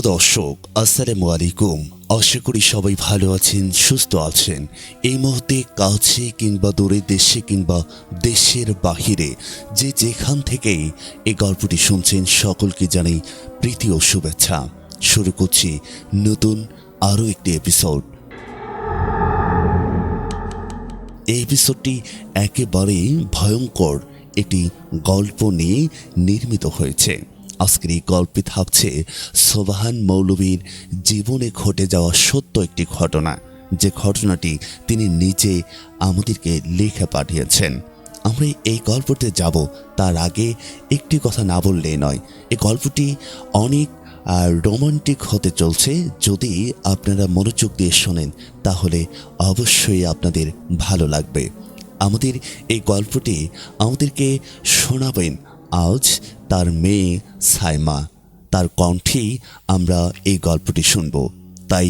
প্রিয় দর্শক, আসসালামু আলাইকুম। আশা করি সবাই ভালো আছেন, সুস্থ আছেন। এই মুহূর্তে কাছে কিংবা দূরে, দেশে কিংবা দেশের বাহিরে যে যেখান থেকেই এই গল্পটি শুনছেন, সকলকে জানাই প্রীতি ও শুভেচ্ছা। শুরু করছি নতুন আরও একটি এপিসোড। এই এপিসোডটি একেবারে ভয়ঙ্কর একটি গল্প নিয়ে নির্মিত হয়েছে। আজকের এই গল্পে থাকছে সোবহান মৌলভীর জীবনে ঘটে যাওয়া সত্য একটি ঘটনা, যে ঘটনাটি তিনি নিজে আমাদেরকে লিখে পাঠিয়েছেন। আমরা এই গল্পতে যাব, তার আগে একটি কথা না বললেই নয়। এই গল্পটি অনেক রোমান্টিক হতে চলছে। যদি আপনারা মনোযোগ দিয়ে শোনেন তাহলে অবশ্যই আপনাদের ভালো লাগবে। আমাদের এই গল্পটি আমাদেরকে শোনাবেন আজ তার মেয়ে সাইমা। তার কণ্ঠেই আমরা এই গল্পটি শুনব। তাই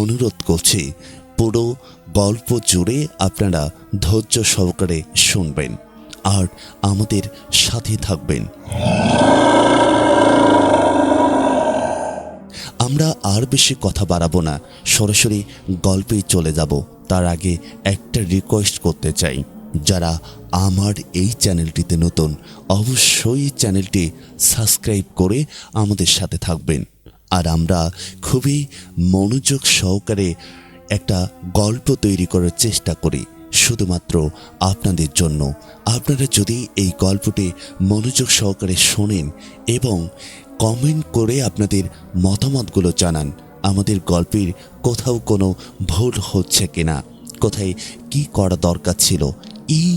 অনুরোধ করছি, পুরো গল্প জুড়ে আপনারা ধৈর্য সহকারে শুনবেন আর আমাদের সাথে থাকবেন। আমরা আর বেশি কথা বাড়াবো না, সরাসরি গল্পেই চলে যাব। তার আগে একটা রিকোয়েস্ট করতে চাই, যারা আমার এই চ্যানেলটিতে নতুন, অবশ্যই চ্যানেলটি সাবস্ক্রাইব করে আমাদের সাথে থাকবেন। আর আমরা খুবই মনোযোগ সহকারে একটা গল্প তৈরি করার চেষ্টা করি শুধুমাত্র আপনাদের জন্য। আপনারা যদি এই গল্পটি মনোযোগ সহকারে শোনেন এবং কমেন্ট করে আপনাদের মতামতগুলো জানান, আমাদের গল্পের কোথাও কোনো ভুল হচ্ছে কিনা, কোথায় কি করা দরকার ছিল, এই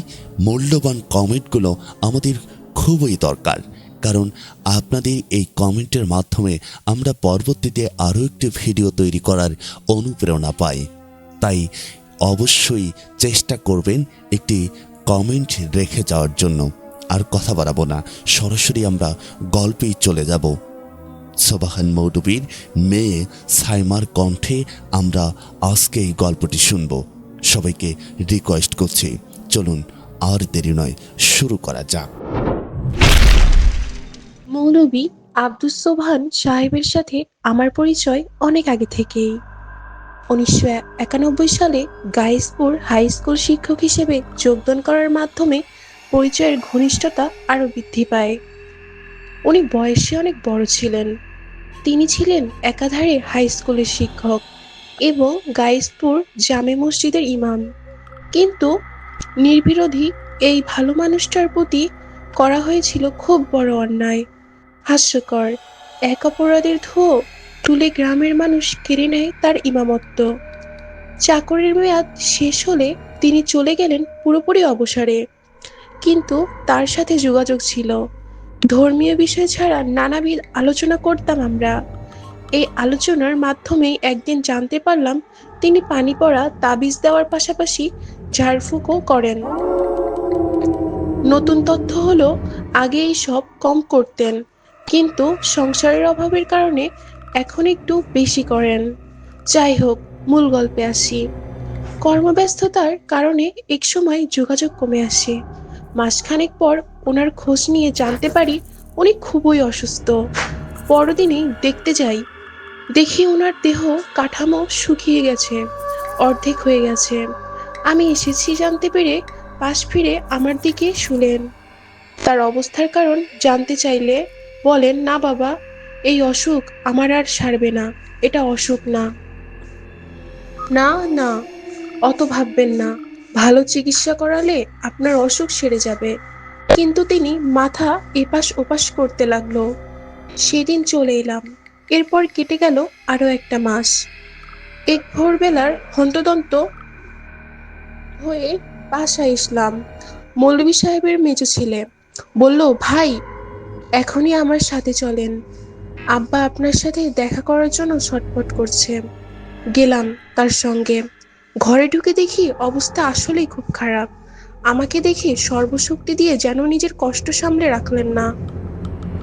মূল্যবান কমেন্টগুলো আমাদের খুবই দরকার। কারণ আপনাদের এই কমেন্টের মাধ্যমে আমরা পরবর্তীতে আরও একটি ভিডিও তৈরি করার অনুপ্রেরণা পাই। তাই অবশ্যই চেষ্টা করবেন একটি কমেন্ট রেখে যাওয়ার জন্য। আর কথা বাড়াবো না, সরাসরি আমরা গল্পেই চলে যাব। সোবহান মৌলভীর মেয়ে সাইমার কণ্ঠে আমরা আজকে এই গল্পটি শুনব। সবাইকে রিকোয়েস্ট করছি, চলুন আর দেরি নয়, শুরু করা যাক। মৌলভী আব্দুস সোবহান সাহেবের সাথে আমার পরিচয় অনেক আগে থেকেই। 1991 সালে গাইসপুর হাই স্কুল শিক্ষক হিসেবে যোগদান করার মাধ্যমে পরিচয়ের ঘনিষ্ঠতা আরও বৃদ্ধি পায়। উনি বয়সে অনেক বড় ছিলেন। তিনি ছিলেন একাধারে হাই স্কুলের শিক্ষক এবং গাইসপুর জামে মসজিদের ইমাম। কিন্তু নির্বিরোধী এই ভালো মানুষটার প্রতি করা হয়েছিল খুব বড় অন্যায়। হাস্যকর, এক অপরাধের ধুয়ো তুলে গ্রামের মানুষ কেড়ে নেয় তার ইমামত্ব। চাকরির মেয়াদ শেষ হলে তিনি চলে গেলেন পুরোপুরি অবসরে। কিন্তু তার সাথে যোগাযোগ ছিল। ধর্মীয় বিষয় ছাড়া নানাবিধ আলোচনা করতাম আমরা। এই আলোচনার মাধ্যমেই একদিন জানতে পারলাম তিনি পানি পড়া তাবিজ দেওয়ার পাশাপাশি ঝাড়ফুঁকও করেন। নতুন তথ্য হলো, আগে এইসব কম করতেন, কিন্তু সংসারের অভাবের কারণে এখন একটু বেশি করেন। যাই হোক, মূল গল্পে আসি। কর্মব্যস্ততার কারণে একসময় যোগাযোগ কমে আসে। মাসখানেক পর ওনার খোঁজ নিয়ে জানতে পারি উনি খুবই অসুস্থ। পরদিনই দেখতে যাই, দেখি ওনার দেহ কাঠামো শুকিয়ে গেছে, অর্ধেক হয়ে গেছে। আমি এসেছি জানতে পেরে পাশ ফিরে আমার দিকে শুলেন। তার অবস্থার কারণ জানতে চাইলে বলেন, না বাবা, এই অসুখ আমার আর সারবে না, এটা অসুখ না। না না, অত ভাববেন না, ভালো চিকিৎসা করালে আপনার অসুখ সেরে যাবে। কিন্তু তিনি মাথা এপাশ ওপাশ করতে লাগলো। সেদিন চলে এলাম। এরপর কেটে গেল আরো একটা মাস। এক ভোরবেলার হন্তদন্ত হয়ে বাসায় এসলাম। মৌলভী সাহেবের মেজো ছেলে বলল, ভাই, এখনই আমার সাথে চলেন, আব্বা আপনার সাথে দেখা করার জন্য ছটফট করছে। গেলাম তার সঙ্গে। ঘরে ঢুকে দেখি অবস্থা আসলেই খুব খারাপ। আমাকে দেখে সর্বশক্তি দিয়ে যেন নিজের কষ্ট সামলে রাখলেন না।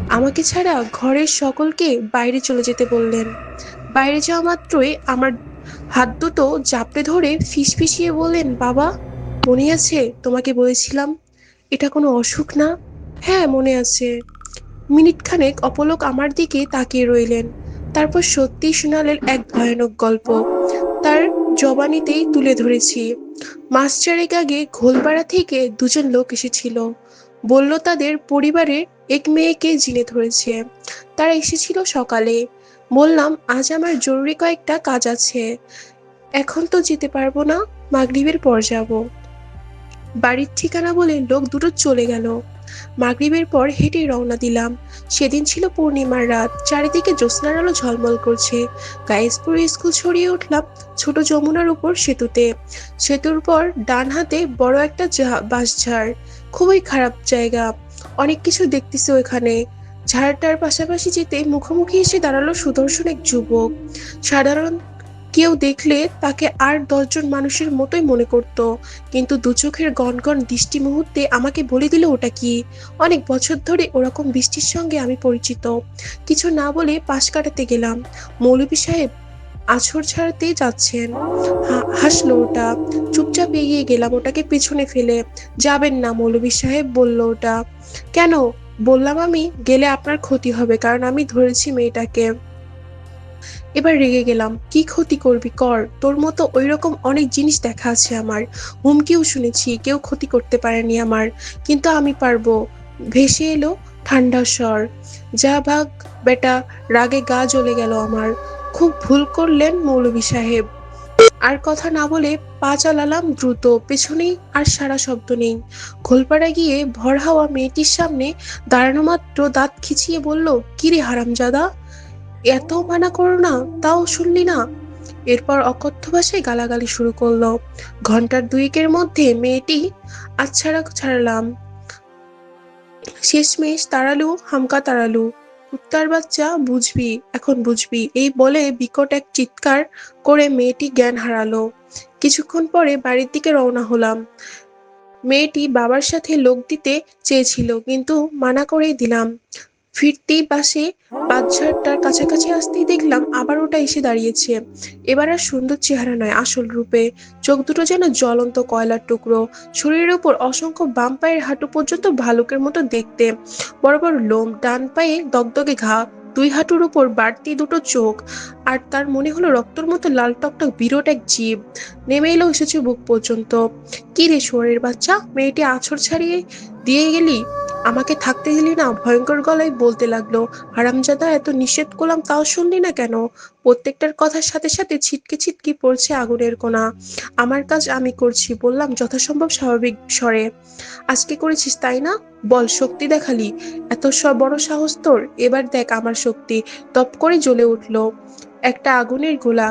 আমাকে ছাড়া ঘরের সকলকে বাইরে চলে যেতে বললেন। বাইরে যাওয়া মাত্রই আমার হাত দুটো জাপটে ধরে ফিসফিসিয়ে বললেন, বাবা, মনে আছে তোমাকে বলেছিলাম এটা কোনো অসুখ না? হ্যাঁ, মনে আছে। মিনিট খানেক অপলক আমার দিকে তাকিয়ে রইলেন। তারপর সত্যি শোনালেন এক ভয়ানক গল্প। তার জবানিতেই তুলে ধরেছি। মাস চারেক আগে ঘোলপাড়া থেকে দুজন লোক এসেছিল। বলল তাদের পরিবারের এক মেয়েকে জিনে ধরেছে। তারা এসেছিল সকালে। বললাম আজ আমার জরুরি কয়েকটা কাজ আছে, এখন তো যেতে পারবো না, মাগরিবের পর যাব। বাড়ির ঠিকানা বলে লোক দুটো চলে গেল। মাগরিবের পর হেঁটে রওনা দিলাম। সেদিন ছিল পূর্ণিমার রাত, চারিদিকে জ্যোৎস্নার আলো ঝলমল করছে। গাইসপুর স্কুল ছড়িয়ে উঠলাম ছোট যমুনার উপর সেতুতে। সেতুর পর ডান হাতে বড় একটা বাঁশঝাড়। খুবই খারাপ জায়গা, অনেক কিছু দেখতেছে ওখানে। ঝাড়টার পাশাপাশি যেতে মুখোমুখি এসে দাঁড়ালো সুদর্শন এক যুবক। সাধারণ কেউ দেখলে তাকে আর 10 জন মানুষের মতোই মনে করত, কিন্তু দু চোখের গনগন দৃষ্টি মুহূর্তে আমাকে বলে দিল ওটা কি। অনেক বছর ধরে ওরকম বৃষ্টির সঙ্গে আমি পরিচিত। কিছু না বলে পাশ কাটাতে গেলাম। মৌলভী সাহেব আছর ছাড়তে যাচ্ছেন। হাসলো ওটা। চুপচাপ এগিয়ে গেলাম ওটাকে পেছনে ফেলে। যাবেন না মৌলভী সাহেব, বলল ওটা। কেন? বললাম আমি গেলে আপনার ক্ষতি হবে, কারণ আমি ধরেছি মেয়েটাকে। এবার রেগে গেলাম। কি ক্ষতি করবি কর, তোর মতো ওইরকম অনেক জিনিস দেখা আছে আমার। হুমকিও শুনেছি, কেউ ক্ষতি করতে পারেনি আমার, কিন্তু আমি পারবো। ভেসে এলো ঠান্ডা স্বর। যা ভাগ বেটা। রাগে গা জ্বলে গেল আমার। খুব ভুল করলেন মৌলভী সাহেব। আর কথা না বলে পা চালালাম দ্রুত। পেছনেই আর সারা শব্দ নেই। ঘোলপাড়া গিয়ে ভর হাওয়া মেয়েটির সামনে দাঁড়ানো মাত্র দাঁত খিচিয়ে বলল, কিরে হারামজাদা, এত মানা করো না, তাও শুনলি না। এরপর অকথ্য ভাষায় গালাগালি শুরু করলো। ঘন্টার দুয়েকের মধ্যে মেয়েটি আচ্ছাড়া ছাড়লাম। শেষমেশ তাড়ালু, হামকা তাড়ালু। কুত্তার বাচ্চা, বুঝবি এখন বুঝবি, এই বলে বিকট এক চিৎকার করে মেয়েটি জ্ঞান হারালো। কিছুক্ষণ পরে বাড়ির দিকে রওনা হলাম। মেয়েটি বাবার সাথে লোক দিতে চেয়েছিল, কিন্তু মানা করেই দিলাম। ফিরতি বাসে বাদঝাড়টার কাছাকাছি আসতেই দেখলাম আবার ওটা এসে দাঁড়িয়েছে। এবার আর সুন্দর চেহারা নয়, আসল রূপে। চোখ দুটো যেন জ্বলন্ত কয়লার টুকরো। শরীরের উপর অসংখ্য বাম পায়ের হাঁটু পর্যন্ত ভালুকের মতো দেখতে। বড় বড় লোম, ডান পায়ে দগদগে ঘা, দুই হাঁটুর উপর বাড়তি দুটো চোখ, আর তার মনে হলো রক্তর মতো লাল টকটক বিরাট এক জীব। নেমে এলো এসেছে বুক পর্যন্ত। কি রে শুয়োরের বাচ্চা, মেয়েটি আছর ছাড়িয়ে দিয়ে গেলি, আমাকে থাকতে দিলি না। ভয়ঙ্কর গলায় বলতে লাগলো, হারামজাদা, এত নিষেধ করলাম তাও শুনলি না কেন? প্রত্যেকটার কথার সাথে সাথে ছিটকে ছিটকে পড়ছে আগুনের কোনা। আমার কাজ আমি করছি, বললাম যথাসম্ভব স্বাভাবিক স্বরে। আজকে করেছিস তাই না? বল, শক্তি দেখালি। এত সব বড় সাহস তোর, এবার দেখ আমার শক্তি। তপ করে জ্বলে উঠলো একটা আগুনের গোলা।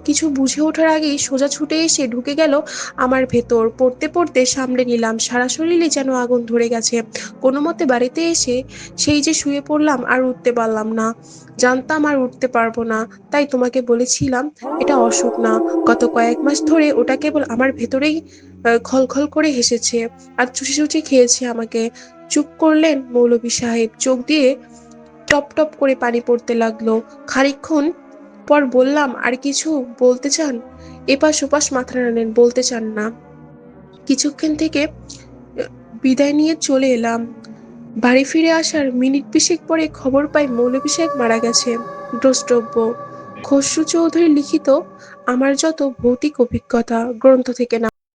কিছু বুঝে ওঠার আগেই সোজা ছুটে এসে ঢুকে গেল আমার ভেতর। পড়তে পড়তে সামলে নিলাম, সারা শরীরে যেন আগুন ধরে গেছে। কোনো মতে বাড়িতে এসে সেই যে শুয়ে পড়লাম, আর উঠতে পারলাম না। জানতাম আর উঠতে পারবো না, তাই তোমাকে বলেছিলাম এটা অসুখ না। গত কয়েক মাস ধরে ওটা কেবল আমার ভেতরেই খলখল করে হেসেছে আর চুষি চুষি খেয়েছে আমাকে। চুপ করলেন মৌলভী সাহেব। চোখ দিয়ে টপ টপ করে পানি পড়তে লাগলো। খানিকক্ষণ পর বললাম, আর কিছু বলতে চান? এপাশ ওপাশ মাথা নাড়লেন, বলতে চান না। কিছুক্ষণ থেকে বিদায় নিয়ে চলে এলাম। বাড়ি ফিরে আসার মিনিট বিশেক পরে খবর পাই মৌলভী সাহেব মারা গেছে। দ্রষ্টব্য: খসরু চৌধুরী লিখিত আমার যত ভৌতিক অভিজ্ঞতা গ্রন্থ থেকে না।